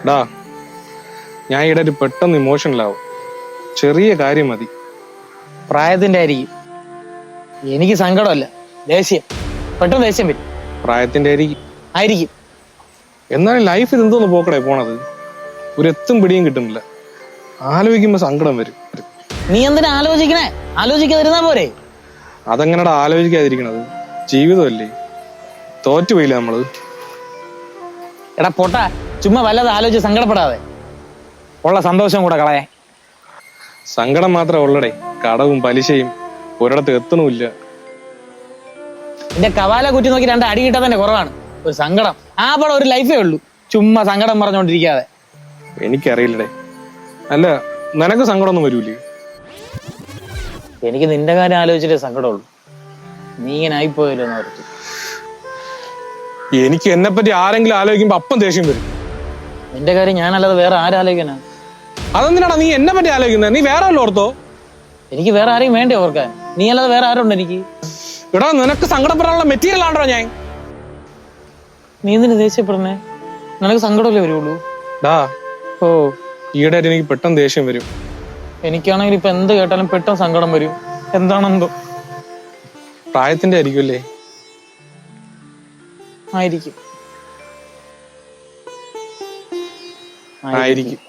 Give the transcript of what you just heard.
ഡാ, ഞാൻ ഇവിടെ ഒരു പെട്ടെന്ന് ഇമോഷണലാവും. ചെറിയ കാര്യം മതി. പ്രായത്തിന്റെ ആയിരിക്കും. എനിക്ക് സങ്കടമല്ല, ദേഷ്യം. പെട്ടെന്ന് ദേഷ്യം വരും. പ്രായത്തിന്റെ ആയിരിക്കും. എന്നാലും ലൈഫിൽ എന്തോന്ന് പോക്കടേ പോണത്. ഒരു എത്തും പിടിയും കിട്ടുന്നില്ല. ആലോചിക്കുമ്പോ സങ്കടം വരും. നീ എന്തിനാ ആലോചിക്കണേ? ആലോചിക്കാതിരുന്നാ പോരെ. അതെങ്ങനെടാ ആലോചിക്കാതിരിക്കണത്? ജീവിതമല്ലേ, തോറ്റുപോയില്ലേ നമ്മള്. എടാ പൊട്ട, ചുമ്മാ വല്ലത് ആലോചിച്ച് സങ്കടപ്പെടാതെ. ഉള്ള സന്തോഷം കൂടെ കളയാ. സങ്കടം മാത്രമേ ഉള്ളടേ, കടവും പലിശയും ഒരിടത്ത് എത്തണമില്ല. എന്റെ കവാല കുറ്റി നോക്കി 2 അടി കിട്ടാൻ തന്നെ കുറവാണ്. ഒരു സങ്കടം ആ പടം ഒരു ലൈഫേ ഉള്ളൂ. ചുമ്മാ സങ്കടം പറഞ്ഞോണ്ടിരിക്കാതെ. എനിക്കറിയില്ലടേ. അല്ല, നിനക്ക് സങ്കടമൊന്നും വരൂലേ? എനിക്ക് നിന്റെ കാര്യം ആലോചിച്ചിട്ടേ സങ്കടമുള്ളൂ. നീ ഇങ്ങനെ ആയിപ്പോയല്ലോ എന്ന് ഓർത്തു. എനിക്ക് എന്നെ പറ്റി ആരെങ്കിലും ആലോചിക്കുമ്പോ അപ്പം ദേഷ്യം വരും. നിന്റെ കാര്യം ഞാനല്ലാതെ വേറെ ആരാലോചിക്കാനാ? അതെന്തിനാടാ നീ എന്നെ പറ്റി ആലോചിക്കുന്നത്? നീ വേറെ വല്ലതും ഓർത്തോ? എനിക്ക് വേറെ ആരെയും വേണ്ടേ ഓർക്കാൻ? നീ അല്ലാതെ വേറെ ആരുണ്ട് എനിക്ക്? എടാ, നിനക്ക് സങ്കടപ്പെടാനുള്ള മെറ്റീരിയൽ ആണോ ഞാൻ? നീ എന്തിനു ദേഷ്യപ്പെടുന്നേ? നിനക്ക് സങ്കടമല്ലേ വരുള്ളൂ. ഡാ, ഓ, ഈയിടെ എനിക്ക് പെട്ടെന്ന് ദേഷ്യം വരും. എനിക്കാണെങ്കിൽ ഇപ്പൊ എന്ത് കേട്ടാലും പെട്ടെന്ന് സങ്കടം വരും. എന്താണെന്തോ. പ്രായത്തിന്റെ ആയിരിക്കുമല്ലേ? ആയിരിക്കും. ആയിരിക്കും.